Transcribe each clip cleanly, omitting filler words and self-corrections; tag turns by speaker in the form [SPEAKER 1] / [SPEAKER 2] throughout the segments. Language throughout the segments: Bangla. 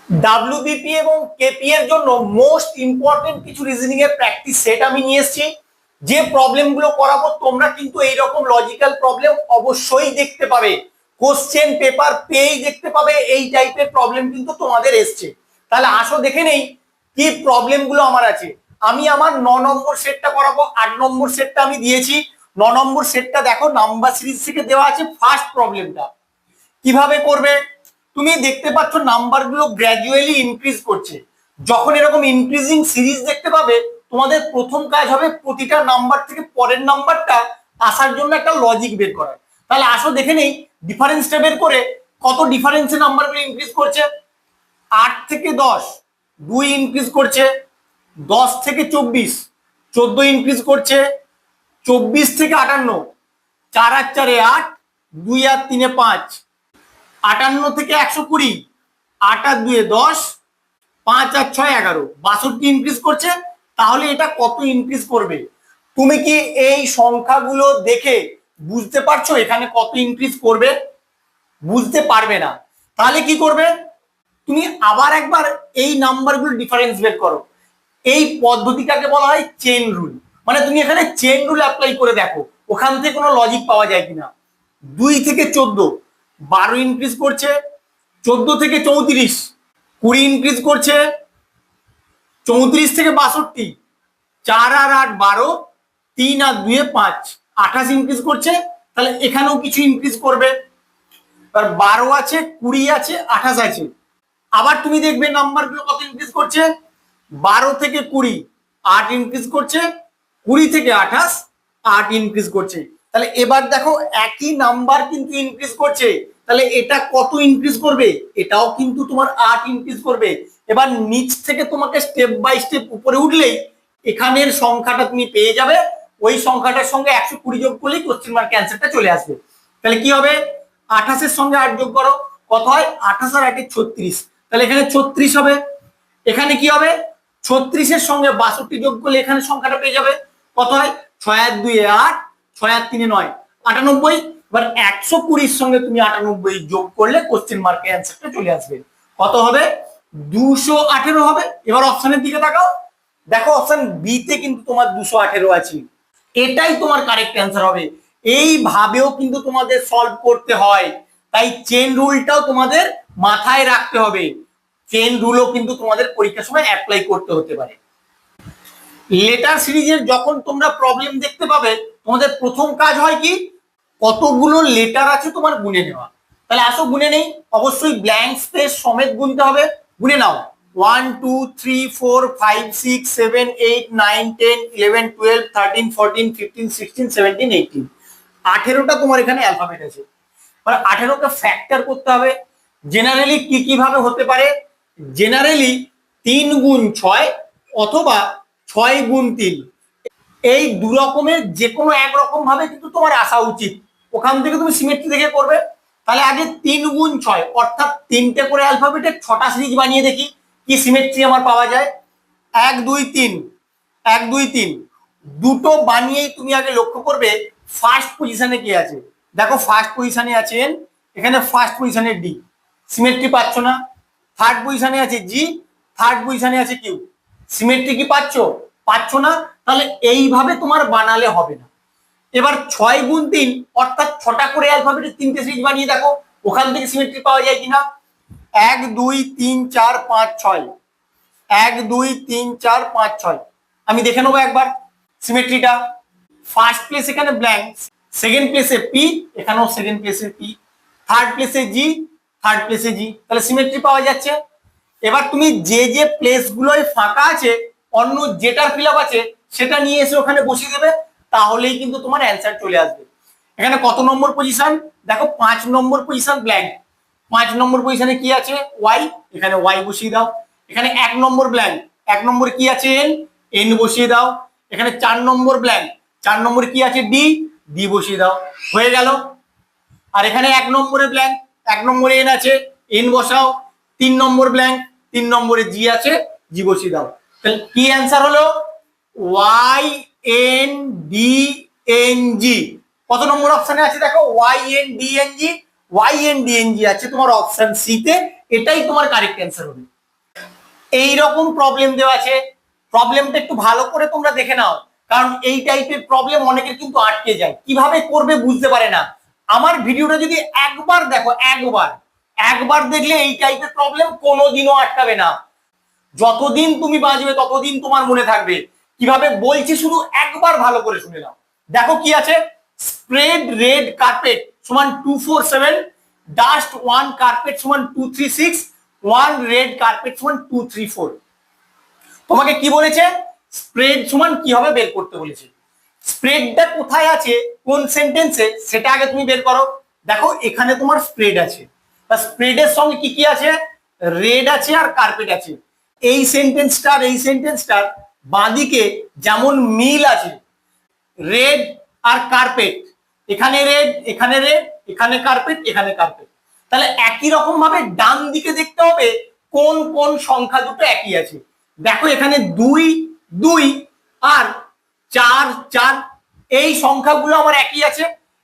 [SPEAKER 1] ডাব্লিউবিপি এবং কেপি এর জন্য মোস্ট ইম্পর্টেন্ট কিছু রিজনিং এর প্র্যাকটিস সেট আমি নিয়ে এসেছি। যে প্রবলেমগুলো করাবো তোমরা কিন্তু এইরকম লজিক্যাল প্রবলেম অবশ্যই দেখতে পাবে, কোশ্চেন পেপার পেয়েই দেখতে পাবে এই টাইপের প্রবলেম কিন্তু তোমাদের এসছে। তাহলে আসো দেখে নেই কি প্রবলেমগুলো আমার আছে। আমি আমার 9 নম্বর সেটটা করাবো, 8 নম্বর সেটটা আমি দিয়েছি। 9 নম্বর সেটটা দেখো নাম্বার সিরিজ থেকে দেওয়া আছে। ফার্স্ট প্রবলেমটা কিভাবে করবে, তুমি দেখতে পাচ্ছ নাম্বারগুলো গ্র্যাজুয়ালি ইনক্রিজ করছে। যখন এরকম ইনক্রিজিং সিরিজ দেখতে পাবে তোমাদের প্রথম কাজ হবে প্রতিটা নাম্বার থেকে পরের নাম্বারটা আসার জন্য একটা লজিক বের করা। তাহলে আসো দেখে নেই ডিফারেন্সটা বের করে কত ডিফারেন্সে নাম্বারগুলো ইনক্রিজ করছে। 8 থেকে 10 2 ইনক্রিজ করছে, 10 থেকে 24 14 ইনক্রিজ করছে, 24 থেকে 58 4 আর 4 8 2 আর 3 5, 58 থেকে 120 8 আর 2 10 5 আর 6 11 62 ইনক্রিজ করছে। তাহলে এটা কত ইনক্রিজ করবে? তুমি কি এই সংখ্যাগুলো দেখে বুঝতে পারছো এখানে কত ইনক্রিজ করবে? বুঝতে পারবে না। তাহলে কি করবে, তুমি আবার একবার এই নাম্বারগুলো ডিফারেন্স বের করো। এই পদ্ধতিটাকে বলা হয় চেন রুল। মানে তুমি এখানে চেন রুল অ্যাপ্লাই করে দেখো ওখান থেকে কোনো লজিক পাওয়া যায় কিনা। 2 থেকে 14 12 ইনক্রিজ করছে, 14 থেকে 34 20 ইনক্রিজ করছে, 34 থেকে 62 4 আর 8 12 3 আর 2 5 28 ইনক্রিজ করছে। তাহলে এখানেও কিছু ইনক্রিজ করবে। 12 আছে, 20 আছে, 28 আছে। আবার তুমি দেখবে নাম্বারগুলো কত ইনক্রিজ করছে। 12 থেকে 20 8 ইনক্রিজ করছে, 20 থেকে 28 8 ইনক্রিজ করছে। তাহলে এবার দেখো একই নাম্বার কিন্তু ইনক্রিজ করছে। তাহলে এটা কত ইনক্রিজ করবে? এটাও কিন্তু তোমার 8 ইনক্রিজ করবে। এবার নিচ থেকে তোমাকে স্টেপ বাই স্টেপ উপরে উঠলেই এখানের সংখ্যাটা তুমি পেয়ে যাবে। ওই সংখ্যাটার সঙ্গে 120 যোগ করলেই কোশ্চেন মার্ক অ্যান্সারটা চলে আসবে। তাহলে কি হবে, 28 এর সঙ্গে 8 যোগ করো, কত হয়? 28 আর 8 36। তাহলে এখানে 36 হবে। এখানে কি হবে, 36 এর সঙ্গে 62 যোগ করলে এখানে সংখ্যাটা পেয়ে যাবে। কত হয়? 6 আর 2 8 6 আর 3 9 98। এবার 120 এর সঙ্গে তুমি 98 যোগ করলে কোশ্চেন মার্কের অ্যান্সারটা চলে আসবে। কত হবে? 218 হবে। এবার অপশনের দিকে তাকাও, দেখো অপশন বি তে কিন্তু তোমার 218 আছে। এটাই তোমার কারেক্ট অ্যান্সার হবে। এইভাবেও কিন্তু তোমাদের সলভ করতে হয়। তাই চেন রুলটাও তোমাদের মাথায় রাখতে হবে। চেন রুলও কিন্তু তোমাদের পরীক্ষার সময় অ্যাপ্লাই করতে হতে পারে। লেটার সিরিজের যখন তোমরা প্রবলেম দেখতে পাবে তোমাদের প্রথম কাজ হয় কি, কতগুলো লেটার আছে তোমার গুনে নেওয়া। তাহলে আসো গুনে নেই। অবশ্যই ব্ল্যাঙ্ক স্পেস সমেত গুনতে হবে। গুনে নাও 1 2 3 4 5 6 7 8 9 10 11 12 13 14 15 16 17 18। 18টা তোমার এখানে অ্যালফাবেট আছে। মানে 18কে ফ্যাক্টর করতে হবে। জেনারেলি কি কিভাবে হতে পারে, জেনারেলি 3 গুণ 6 অথবা 6 গুণ 3, এই দু রকমের যে কোনো এক রকম ভাবে কিন্তু তোমার আসা উচিত। ওখান থেকে তুমি সিমেট্রি দেখে করবে। তাহলে আগে 3 গুণ 6 অর্থাৎ 3টে করে অ্যালফাবেটের 6টা সিরিজ বানিয়ে দেখি কি সিমেট্রি আমার পাওয়া যায়। 1 2 3 1 2 3 দুটো বানিয়েই তুমি আগে লক্ষ্য করবে ফার্স্ট পজিশনে কি আছে। দেখো ফার্স্ট পজিশনে আছেন এখানে, ফার্স্ট পজিশনে ডি, সিমেট্রি পাচ্ছ না। থার্ড পজিশনে আছে জি, থার্ড পজিশনে আছে কিউ, সিমেট্রি কি পাচ্ছ না। তাহলে এইভাবে তোমার বানালে হবে না। এবার 6 গুণ 3 অর্থাৎ 6টা করে অ্যালফাবেটের 3টে সিরিজ বানিয়ে দেখো ওখান থেকে সিমেট্রি পাওয়া যায় কিনা। 1 2 3 4 5 6 1 2 3 4 5 6। আমি দেখে নেবো একবার সিমেট্রিটা। ফার্স্ট প্লেস এখানে ব্ল্যাঙ্ক, সেকেন্ড প্লেসে পি, এখানেও সেকেন্ড প্লেসে পি, থার্ড প্লেসে জি, থার্ড প্লেসে জি। তাহলে সিমেট্রি পাওয়া যাচ্ছে। এবার তুমি যে যে প্লেসগুলোয় ফাঁকা আছে অন্য যেটার ফিল আপ আছে সেটা নিয়ে এসে ওখানে বসিয়ে দেবে। তাহলেই কিন্তু তোমার অ্যান্সার চলে আসবে। এখানে কত নম্বর পজিশন, দেখো 5 নম্বর পজিশন ব্ল্যাঙ্ক। 5 নম্বর পজিশনে কি আছে? ওয়াই, এখানে ওয়াই বসিয়ে দাও। এখানে 1 নম্বর ব্ল্যাঙ্ক, 1 নম্বর কি আছে? এন, এন বসিয়ে দাও। এখানে 4 নম্বর ব্ল্যাঙ্ক, 4 নম্বর কি আছে? ডি, ডি বসিয়ে দাও। হয়ে গেল। আর এখানে 1 নম্বরে ব্ল্যাঙ্ক, 1 নম্বরে এন আছে, এন বসাও। 3 নম্বর ব্ল্যাঙ্ক, 3 নম্বরে জি আছে, জি বসিয়ে দাও। তাহলে কি অ্যান্সার হলো? Y N D N G. কত নম্বর অপশনে আছে দেখো? Y N D N G, Y N D N G আছে তোমার অপশন সি তে। এটাই তোমার কারেক্ট অ্যান্সার হবে। এই রকম প্রবলেম দেওয়া আছে, প্রবলেমটা একটু ভালো করে তোমরা দেখে নাও, কারণ এই টাইপের প্রবলেম অনেকের কিন্তু আটকে যায়, কিভাবে করবে বুঝতে পারে না। আমার ভিডিওটা যদি একবার দেখো, একবার একবার দেখলে এই টাইপের প্রবলেম কোনোদিনও আটকাবে না। যতদিন তুমি বাঁচবে ততদিন তোমার মনে থাকবে। কিভাবে বলছি শুধু একবার ভালো করে শুনে নাও। দেখো কি আছে, স্প্রেড রেড কার্পেট সমান 247, ডাস্ট ওয়ান কার্পেট সমান 236, ওয়ান রেড কার্পেট সমান 234। তোমাকে কি বলেছে, স্প্রেড সমান কি হবে বের করতে বলেছে। স্প্রেডটা কোথায় আছে, কোন সেন্টেন্সে, সেটা আগে তুমি বের করো। দেখো এখানে তোমার স্প্রেড আছে, বা স্প্রেডের সঙ্গে কি কি আছে, রেড আছে আর কার্পেট আছে। এই সেন্টেন্সটার এই সেন্টেন্সটার বাঁদিকে যেমন মিল আছে, রেড আর কার্পেট, এখানে রেড এখানে রেড, এখানে কার্পেট এখানে কার্পেট, তাহলে একই রকম ভাবে ডান দিকে দেখতে হবে কোন কোন সংখ্যা দুটো একই আছে। দেখো এখানে 2 2 আর 4 4, এই সংখ্যাগুলো আমার একই আছে।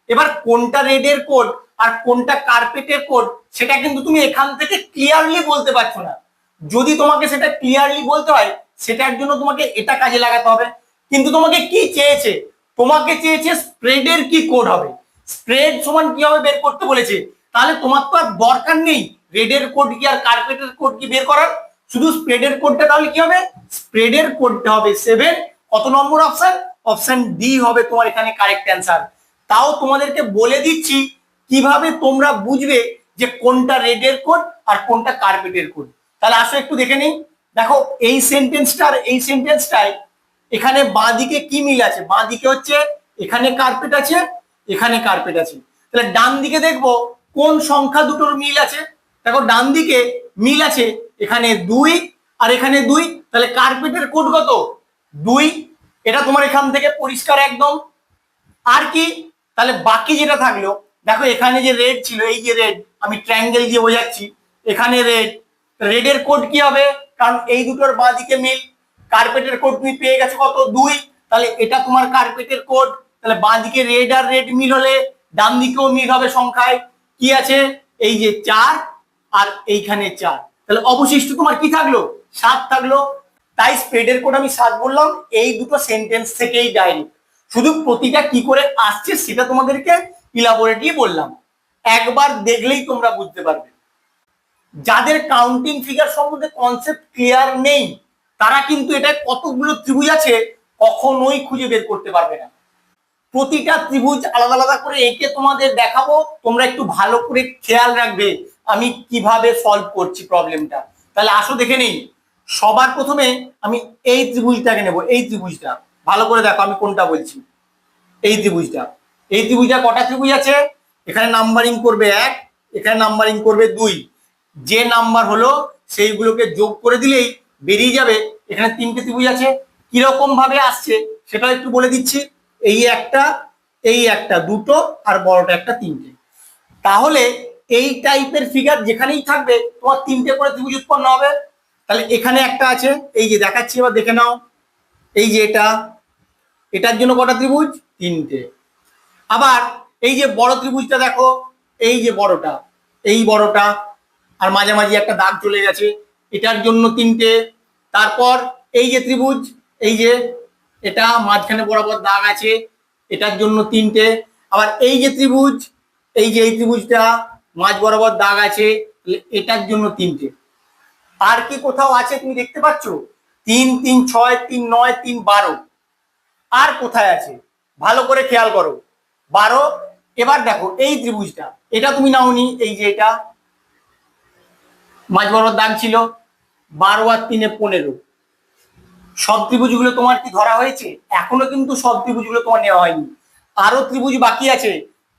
[SPEAKER 1] এবার কোনটা রেডের কোড আর কোনটা কার্পেটের কোড সেটা কিন্তু তুমি এখান থেকে ক্লিয়ারলি বলতে পারছো না। যদি তোমাকে সেটা ক্লিয়ারলি বলতে হয়, সেটার জন্য তোমাকে এটা কাজে লাগাতে হবে। কিন্তু তোমাকে কি চেয়েছে, তোমাকে চেয়েছে স্প্রেডের কি কোড হবে, স্প্রেড সমান কি হবে বের করতে বলেছে। তাহলে তোমার তো আর দরকার নেই রেডের কোড কি আর কার্পেটের কোড কি বের করার, শুধু স্প্রেডের কোডটা তাহলে কি হবে, স্প্রেডের কোডটা হবে 7। কত নম্বর অপশন, অপশন ডি হবে তোমার এখানে কারেক্ট অ্যান্সার। তাও তোমাদেরকে বলে দিচ্ছি কিভাবে তোমরা বুঝবে যে কোনটা রেডের কোড আর কোনটা কার্পেটের কোড। তাহলে আসো একটু দেখে নিই। দেখো এই সেন্টেন্সটার এই সেন্টেন্সটায় এখানে বাঁ দিকে কি মিল আছে, বাঁ দিকে হচ্ছে এখানে কার্পেট আছে এখানে কার্পেট আছে। তাহলে ডান দিকে দেখবো কোন সংখ্যা দুটোর মিল আছে। দেখো ডান দিকে মিল আছে, এখানে 2 আর এখানে 2, তাহলে কার্পেটের কোড কত 2, এটা তোমার এখান থেকে পরিষ্কার একদম। আর কি, তাহলে বাকি যেটা থাকলো, দেখো এখানে যে রেড ছিল, এই যে রেড আমি ট্রায়াঙ্গেল দিয়ে বোঝাচ্ছি, এখানে রেড, রেডের কোড কি হবে, কারণ এই দুটোর বাঁ দিকে মিল। কার্পেটের কোড তুমি পেয়ে গেছো কত 2, তাহলে এটা তোমার কার্পেটের কোড। তাহলে বাঁ দিকে রেড আর রেড মিল হলে ডান দিকেও মিল হবে সংখ্যায়। কি আছে, এই যে 4 আর এইখানে 4, তাহলে অবশিষ্ট তোমার কি থাকলো 7 থাকলো। তাই স্প্রেডের কোড আমি 7 বললাম, এই দুটো সেন্টেন্স থেকেই ডাইরেক্ট। শুধু প্রতিটা কি করে আসছে সেটা তোমাদেরকে ইলাবোরেটলি বললাম, একবার দেখলেই তোমরা বুঝতে পারবে। যাদের কাউন্টিং ফিগার সম্বন্ধে কনসেপ্ট ক্লিয়ার নেই তারা কিন্তু এটা কতগুলো ত্রিভুজ আছে কখনোই খুঁজে বের করতে পারবে না। প্রতিটা ত্রিভুজ আলাদা আলাদা করে এঁকে তোমাদের দেখাবো, তোমরা একটু ভালো করে খেয়াল রাখবে আমি কিভাবে সলভ করছি প্রবলেমটা। তাহলে আসো দেখে নেই। সবার প্রথমে আমি এই ত্রিভুজটাকে নেব, এই ত্রিভুজটা ভালো করে দেখো আমি কোনটা বলছি। এই ত্রিভুজটা, এই ত্রিভুজটা কটা ত্রিভুজ আছে, এখানে নাম্বারিং করবে 1, এখানে নাম্বারিং করবে 2, যে নাম্বার হলো সেইগুলোকে যোগ করে দিলেই বেরিয়ে যাবে। এখানে 3টে ত্রিভুজ আছে, কিরকম ভাবে আসছে সেটা একটু বলে দিচ্ছি। এই একটা, এই একটা, দুটো আর বড়টা একটা, 3টে। তাহলে এই টাইপের ফিগার যেখানেই থাকবে তোমার 3টে করে ত্রিভুজ উৎপন্ন হবে। তাহলে এখানে একটা আছে, এই যে দেখাচ্ছি এবার দেখে নাও, এই যে এটা, এটার জন্য কটা ত্রিভুজ 3টে। আবার এই যে বড় ত্রিভুজটা দেখো, এই যে বড়টা, এই বড়টা আর মাঝামাঝি একটা দাগ চলে গেছে, এটার জন্য 3টে। তারপর এই যে ত্রিভুজ, এই যে এটা মাঝখানে বরাবর দাগ আছে, এটার জন্য 3টে। আবার এই যে ত্রিভুজ, এই যে এই ত্রিভুজটা মাঝ বরাবর দাগ আছে, এটার জন্য 3টে। আর কি কোথাও আছে তুমি দেখতে পাচ্ছ, 3 3 6 3 9 3 12, আর কোথায় আছে ভালো করে খেয়াল করো, 12। এবার দেখো এই ত্রিভুজটা, এটা তুমি নাওনি, এই যে এটা মাঝ বরাবর দাগ ছিল, 12 আর 3 15। সব ত্রিভুজগুলো তোমার কি ধরা হয়েছে, এখনো কিন্তু সব ত্রিভুজগুলো তোমার নেওয়া হয়নি, আরো ত্রিভুজ বাকি আছে।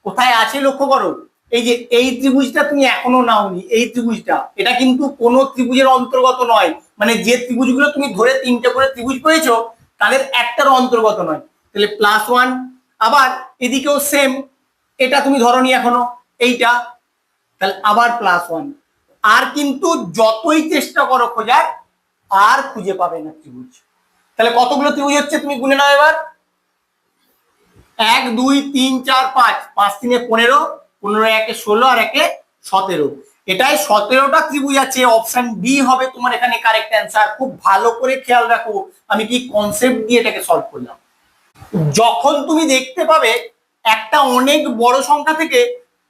[SPEAKER 1] কোথায় আছে লক্ষ্য করো, এই যে এই ত্রিভুজটা তুমি এখনো নাওনি, এই ত্রিভুজটা, এটা কিন্তু কোনো ত্রিভুজের অন্তর্গত নয়, মানে যে ত্রিভুজগুলো তুমি ধরে 3টে করে ত্রিভুজ পেয়েছো তাদের একটার অন্তর্গত নয়। তাহলে +1। আবার এদিকেও সেম, এটা তুমি ধরনি এখনো, এইটা, তাহলে আবার +1। আর কিন্তু যতই চেষ্টা করো খোঁজার আর খুঁজে পাবে না ত্রিভুজ। তাহলে কতগুলো ত্রিভুজ হচ্ছে তুমি গুনে নাও এবার, 1 2 3 4 5, 5 3 15, 15 1 16 আর 1 17। এটাই 17টা ত্রিভুজ আছে, অপশন বি হবে তোমার এখানে কারেক্ট অ্যান্সার। খুব ভালো করে খেয়াল রাখো আমি কি কনসেপ্ট দিয়ে এটাকে সলভ করলাম। যখন তুমি দেখতে পাবে একটা অনেক বড় সংখ্যা থেকে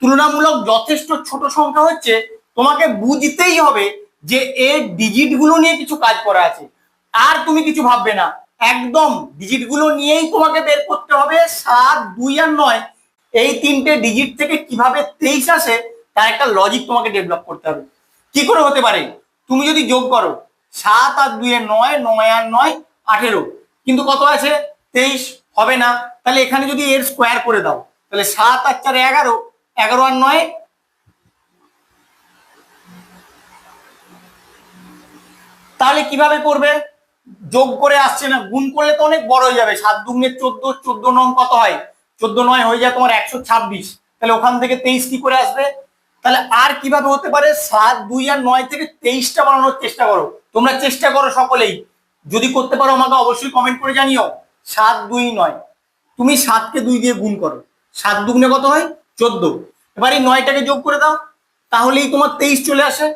[SPEAKER 1] তুলনামূলক যথেষ্ট ছোট সংখ্যা হচ্ছে, তোমাকে বুঝতেই হবে যে এর ডিজিট গুলো নিয়ে কিছু কাজ করা আছে। আর তুমি কিছু ভাববে না, একদম ডিজিট গুলো নিয়েই তোমাকে বের করতে হবে। 7, 2 আর 9 এই তিনটে ডিজিট থেকে কিভাবে 23 আসে তার একটা লজিক তোমাকে ডেভেলপ করতে হবে। কি করে হতে পারে? তুমি যদি যোগ করো 7 আর 2 এ 9, 9 আর 9 18, কিন্তু কত আছে 23, হবে না। তাহলে এখানে যদি এর স্কোয়ার করে দাও তাহলে 7 আর 4 11, 11 আর 9, তাহলে কিভাবে করবে? যোগ করে আসছে না, গুণ করলে তো অনেক বড় হয়ে যাবে। 7 দুগুণে 14, 14 নং কত হয়? 14 9 হয়ে যায় তোমার 126। তাহলে ওখান থেকে 23 কি করে আসবে? তাহলে আর কিভাবে হতে পারে? 7, 2 আর 9 থেকে 23টা বানানোর চেষ্টা করো, তোমরা চেষ্টা করো সকলেই। যদি করতে পারো আমাকে অবশ্যই কমেন্ট করে জানিও। 7, 2, 9, তুমি 7কে 2 দিয়ে গুণ করো, 7 দুগুণে কত হয়? 14। এবার এই 9টাকে যোগ করে দাও, তাহলেই তোমার 23 চলে আসে।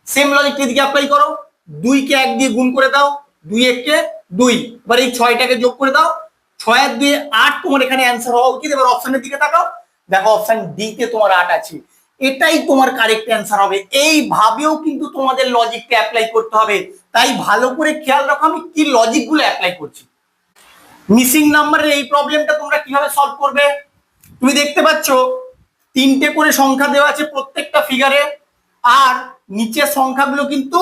[SPEAKER 1] সেম লজিক এদিকে অ্যাপ্লাই করো, 2কে 1 দিয়ে গুণ করে দাও, 2 1 2। এবার এই 6টাকে যোগ করে দাও, 6 আর 2 8, তোমার এখানে অ্যান্সার হওয়া উচিত। এবার অপশনের দিকে তাকাও, দেখো অপশন ডি তে তোমার 8 আছে, এটাই তোমার কারেক্ট অ্যান্সার হবে। এইভাবেও কিন্তু তোমাদের লজিকটা অ্যাপ্লাই করতে হবে, তাই ভালো করে খেয়াল রাখো আমি কি লজিক গুলো অ্যাপ্লাই করছি। মিসিং নাম্বারের এই প্রবলেমটা তোমরা কিভাবে সলভ করবে? তুমি দেখতে পাচ্ছ 3টে করে সংখ্যা দেওয়া আছে প্রত্যেকটা ফিগারে, আর নিচের সংখ্যাগুলো কিন্তু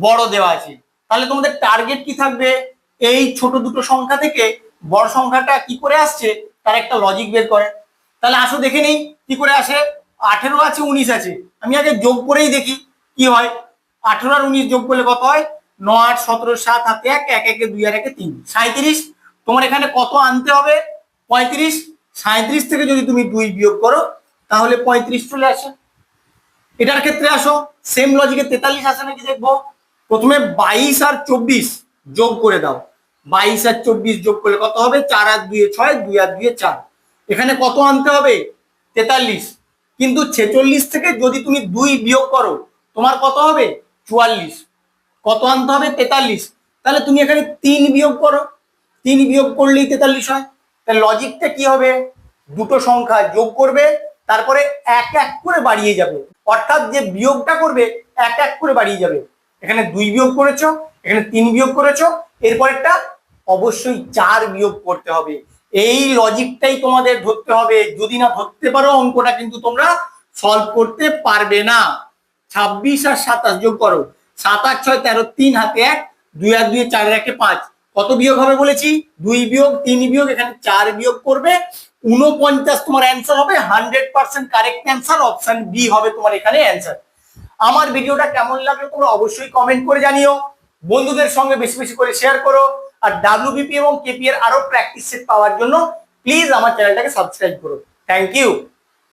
[SPEAKER 1] বড় দেওয়া আছে। তাহলে তোমাদের টার্গেট কি থাকবে? এই ছোট দুটো সংখ্যা থেকে বড় সংখ্যাটা কি করে আসছে তার একটা লজিক বের করে। তাহলে আসো দেখে নেই কি করে আসে। 18 আছে, 19 আছে, আমি আগে যোগ করেই দেখি কি হয়। 18 আর 19 যোগ করলে কত হয়? 9 8 17 7 হাতে 1, 1 1 2 আর 1 3, 37। তোমার এখানে কত আনতে হবে? 35। 37 থেকে যদি তুমি 2 বিয়োগ করো তাহলে 35 চলে আসে। এটার ক্ষেত্রে আসো, সেম লজিকে 43 আসে নাকি দেখবো। প্রথমে 22 আর 24 যোগ করে দাও, 22 আর 24 যোগ করলে কত হবে? 4 আর 2 6, 2 আর 2 4। এখানে কত আনতে হবে? 43। কিন্তু 46 থেকে যদি তুমি 2 বিয়োগ করো তোমার কত হবে? 44। কত আনতে হবে? 43। তাহলে তুমি এখানে 3 বিয়োগ করো, 3 বিয়োগ করলেই 43 হয়। তাহলে লজিকটা কি হবে? দুটো সংখ্যা যোগ করবে, তারপরে এক এক করে বাড়িয়ে যাবে, অর্থাৎ যে বিয়োগটা করবে এক এক করে বাড়িয়ে যাবে। এখানে 2 বিয়োগ করেছো, এখানে 3 বিয়োগ করেছো, এরপরেরটা অবশ্যই 4 বিয়োগ করতে হবে। এই লজিকটাই তোমাদের ধরতে হবে, যদি না ধরতে পারো অঙ্কটা কিন্তু তোমরা সলভ করতে পারবে না। 26 আর 27 যোগ করো, 7 আর 6 13, 3 হাতে 1, 2 আর 2 4 আর 1 5। কত বিয়োগ হবে বলেছি? 2 বিয়োগ 3 বিয়োগ, এখানে 4 বিয়োগ করবে 49 তোমার অ্যান্সার হবে। 100% কারেক্ট অ্যান্সার, অপশন বি হবে তোমার এখানে অ্যান্সার। আমার ভিডিওটা কেমন লাগলো তোমরা অবশ্যই কমেন্ট করে জানিও, বন্ধুদের সঙ্গে বেশি বেশি করে শেয়ার করো। আর ডাব্লিউবিপি এবং কেপি এর আরো প্র্যাকটিস সেট পাওয়ার জন্য প্লিজ আমার চ্যানেলটাকে সাবস্ক্রাইব করো। Thank you.